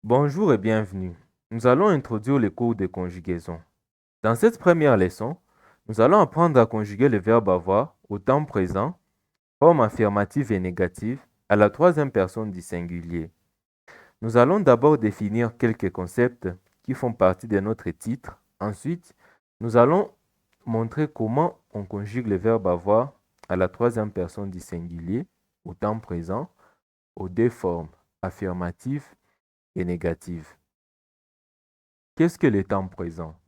Bonjour et bienvenue. Nous allons introduire le cours de conjugaison. Dans cette première leçon, nous allons apprendre à conjuguer le verbe avoir au temps présent, forme affirmative et négative, à la troisième personne du singulier. Nous allons d'abord définir quelques concepts qui font partie de notre titre. Ensuite, nous allons montrer comment on conjugue le verbe avoir à la troisième personne du singulier, au temps présent, aux deux formes, affirmative et négative. Qu'est-ce que le temps présent?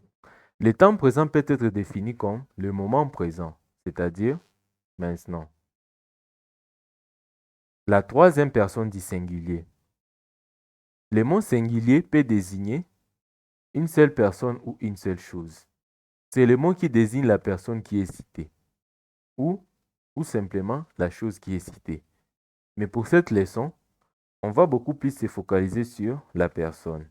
Le temps présent peut être défini comme le moment présent, c'est-à-dire maintenant. La troisième personne du singulier. Le mot singulier peut désigner une seule personne ou une seule chose. C'est le mot qui désigne la personne qui est citée ou simplement la chose qui est citée. Mais pour cette leçon, on va beaucoup plus se focaliser sur la personne.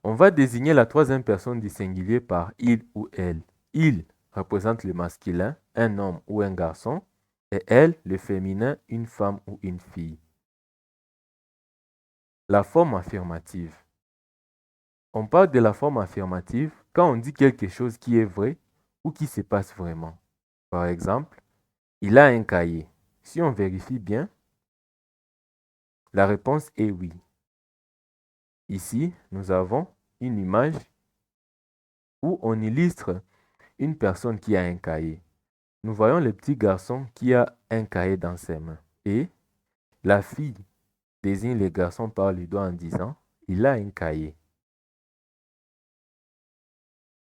On va désigner la troisième personne du singulier par il ou elle. Il représente le masculin, un homme ou un garçon, et elle, le féminin, une femme ou une fille. La forme affirmative. On parle de la forme affirmative quand on dit quelque chose qui est vrai ou qui se passe vraiment. Par exemple, il a un cahier. Si on vérifie bien, la réponse est oui. Ici, nous avons une image où on illustre une personne qui a un cahier. Nous voyons le petit garçon qui a un cahier dans ses mains. Et la fille désigne le garçon par le doigt en disant « il a un cahier ».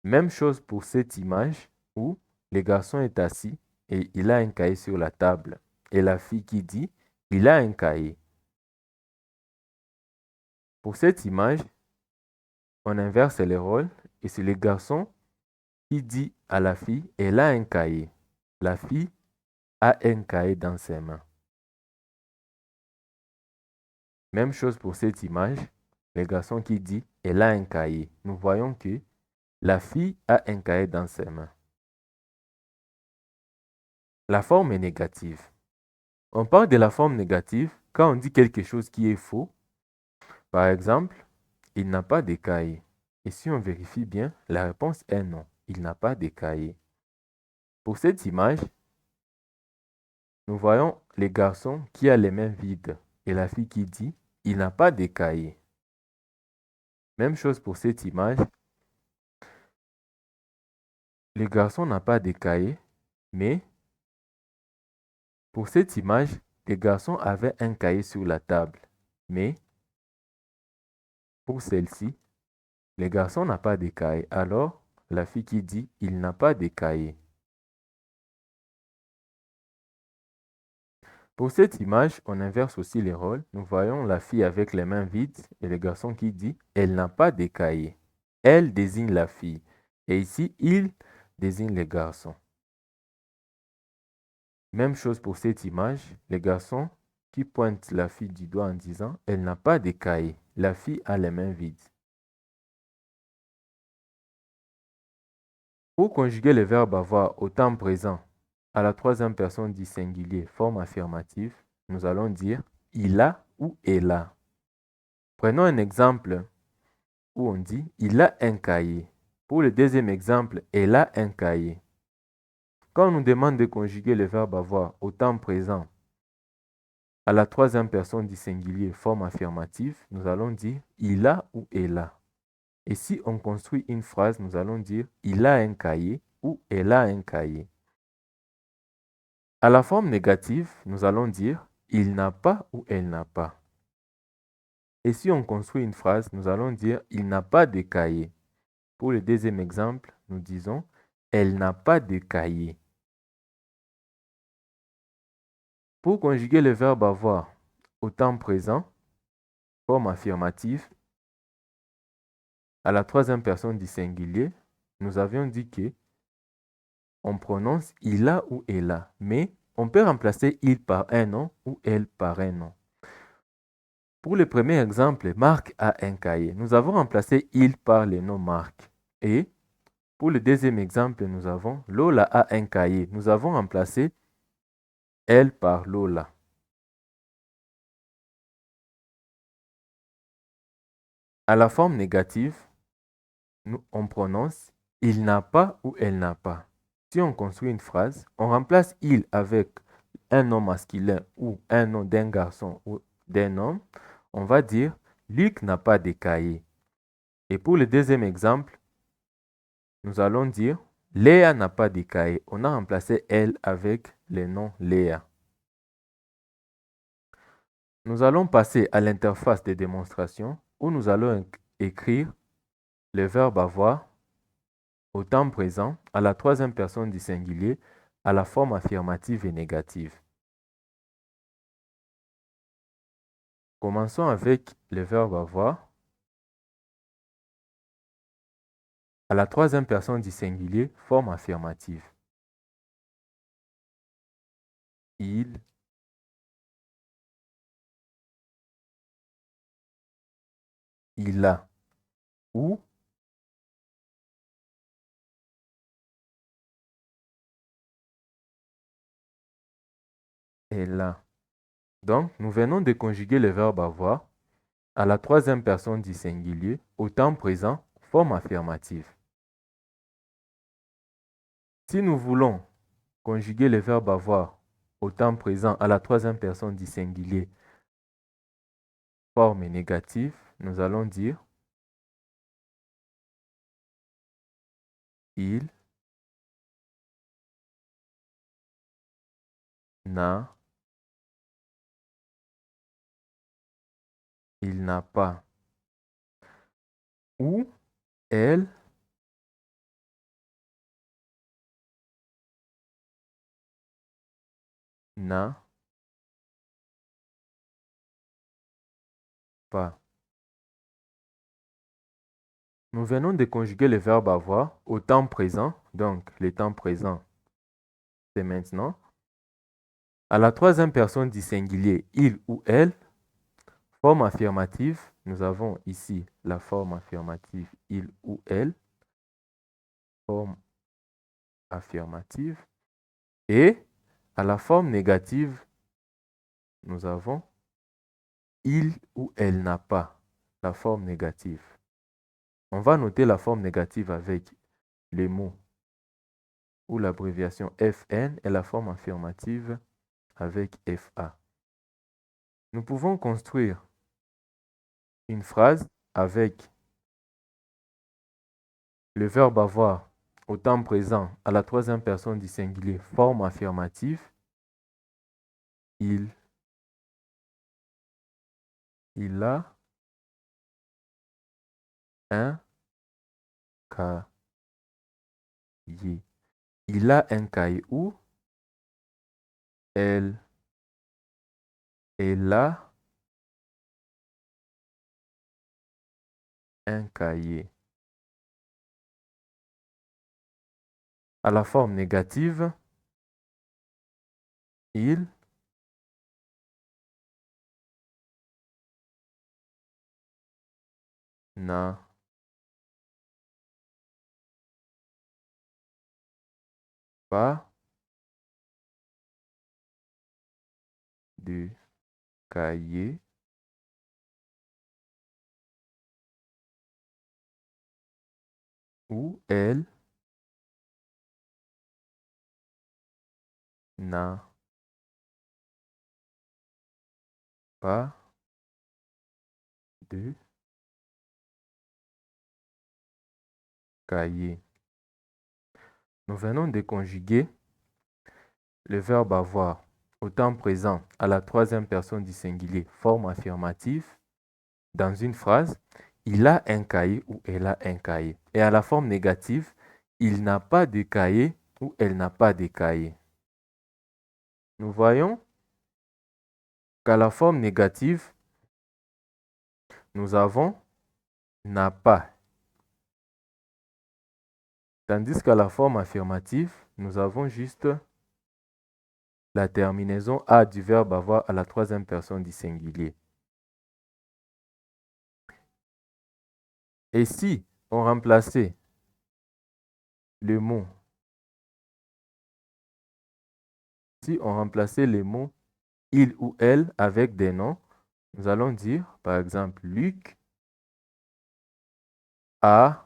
Même chose pour cette image où le garçon est assis et il a un cahier sur la table. Et la fille qui dit « il a un cahier ». Pour cette image, on inverse les rôles et c'est le garçon qui dit à la fille « elle a un cahier ». La fille a un cahier dans ses mains. Même chose pour cette image, le garçon qui dit « elle a un cahier ». Nous voyons que la fille a un cahier dans ses mains. La forme est négative. On parle de la forme négative quand on dit quelque chose qui est faux. Par exemple, il n'a pas de cahier. Et si on vérifie bien, la réponse est non. Il n'a pas de cahier. Pour cette image, nous voyons le garçon qui a les mains vides et la fille qui dit « il n'a pas de cahier ». Même chose pour cette image. Le garçon n'a pas de cahier, mais pour cette image, le garçon avait un cahier sur la table. Mais pour celle-ci, le garçon n'a pas de cahier. Alors, la fille qui dit « il n'a pas de cahier ». Pour cette image, on inverse aussi les rôles. Nous voyons la fille avec les mains vides et le garçon qui dit « elle n'a pas de cahier ». Elle désigne la fille. Et ici, il désigne le garçon. Même chose pour cette image, le garçon qui pointe la fille du doigt en disant « elle n'a pas de cahier ». La fille a les mains vides. Pour conjuguer le verbe avoir au temps présent à la troisième personne du singulier, forme affirmative, nous allons dire « il a » ou « elle a ». Prenons un exemple où on dit « il a un cahier ». Pour le deuxième exemple, « elle a un cahier ». Quand on nous demande de conjuguer le verbe avoir au temps présent à la troisième personne du singulier, forme affirmative, nous allons dire « il a » ou « elle a ». Et si on construit une phrase, nous allons dire « il a un cahier » ou « elle a un cahier ». À la forme négative, nous allons dire « il n'a pas » ou « elle n'a pas ». Et si on construit une phrase, nous allons dire « il n'a pas de cahier ». Pour le deuxième exemple, nous disons « elle n'a pas de cahier ». Pour conjuguer le verbe avoir au temps présent, forme affirmative, à la troisième personne du singulier, nous avions dit que on prononce il a ou elle a, mais on peut remplacer il par un nom ou elle par un nom. Pour le premier exemple, Marc a un cahier. Nous avons remplacé il par le nom Marc. Et pour le deuxième exemple, nous avons Lola a un cahier. Nous avons remplacé elle par Lola. À la forme négative, on prononce il n'a pas ou elle n'a pas. Si on construit une phrase, on remplace il avec un nom masculin ou un nom d'un garçon ou d'un homme. On va dire Luc n'a pas de cahier. Et pour le deuxième exemple, nous allons dire Léa n'a pas de cahier. On a remplacé elle avec le nom Léa. Nous allons passer à l'interface de démonstration où nous allons écrire le verbe avoir au temps présent, à la troisième personne du singulier, à la forme affirmative et négative. Commençons avec le verbe avoir. À la troisième personne du singulier, forme affirmative. Il a ou elle a. Donc, nous venons de conjuguer le verbe avoir à la troisième personne du singulier au temps présent, forme affirmative. Si nous voulons conjuguer le verbe avoir au temps présent à la troisième personne du singulier, forme négative, nous allons dire il n'a, il n'a pas. Ou elle n'a pas. Nous venons de conjuguer le verbe avoir au temps présent. Donc, le temps présent, c'est maintenant. À la troisième personne du singulier, il ou elle. Forme affirmative, nous avons ici la forme affirmative il ou elle. Forme affirmative. Et à la forme négative, nous avons il ou elle n'a pas. La forme négative. On va noter la forme négative avec les mots ou l'abréviation FN et la forme affirmative avec FA. Nous pouvons construire une phrase avec le verbe avoir au temps présent à la troisième personne du singulier, forme affirmative. Il a un cahier. Il a un cahier où elle a un cahier. À la forme négative, il n'a pas de cahier. Ou elle n'a pas de cahier. Nous venons de conjuguer le verbe avoir au temps présent à la troisième personne du singulier, forme affirmative, dans une phrase, il a un cahier ou elle a un cahier. Et à la forme négative, il n'a pas de cahier ou elle n'a pas de cahier. Nous voyons qu'à la forme négative, nous avons n'a pas. Tandis qu'à la forme affirmative, nous avons juste la terminaison A du verbe avoir à la troisième personne du singulier. Et si on remplaçait le mot, les mots il ou elle avec des noms, nous allons dire par exemple Luc a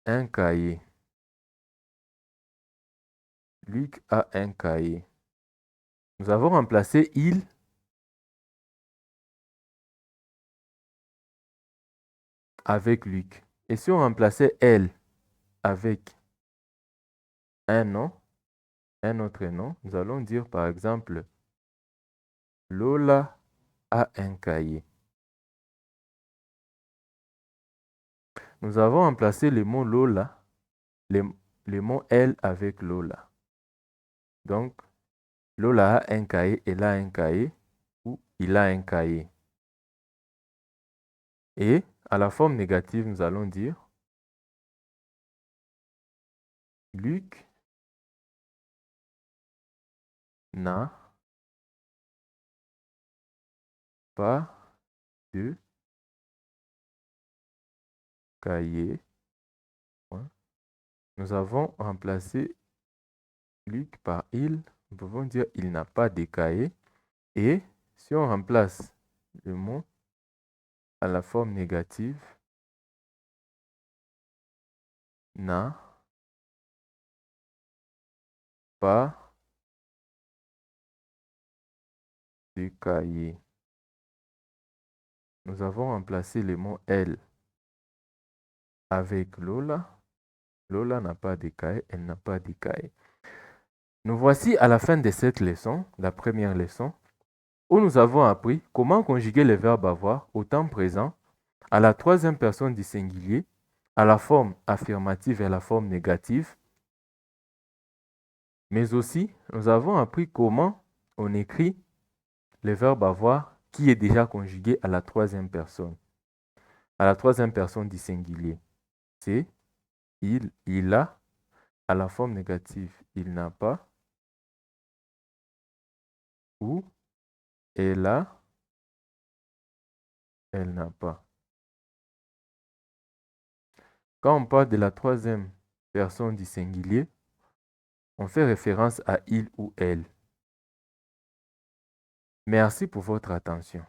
un cahier. Luc a un cahier. Nous avons remplacé il avec Luc. Et si on remplaçait elle avec un nom, un autre nom, nous allons dire par exemple Lola a un cahier. Nous avons remplacé le mot Lola, le mot elle avec Lola. Donc, Lola a un cahier, elle a un cahier ou il a un cahier. Et à la forme négative, nous allons dire Luc n'a pas de cahier. Nous avons remplacé Luc par il. Nous pouvons dire il n'a pas de cahier. Et si on remplace le mot à la forme négative, n'a pas de cahier. Nous avons remplacé le mot elle avec Lola. Lola n'a pas de cahier, elle n'a pas de cahier. Nous voici à la fin de cette leçon, la première leçon, où nous avons appris comment conjuguer le verbe avoir au temps présent, à la troisième personne du singulier, à la forme affirmative et à la forme négative. Mais aussi, nous avons appris comment on écrit le verbe avoir qui est déjà conjugué à la troisième personne du singulier. C'est il a, à la forme négative, il n'a pas, ou elle a, elle n'a pas. Quand on parle de la troisième personne du singulier, on fait référence à il ou elle. Merci pour votre attention.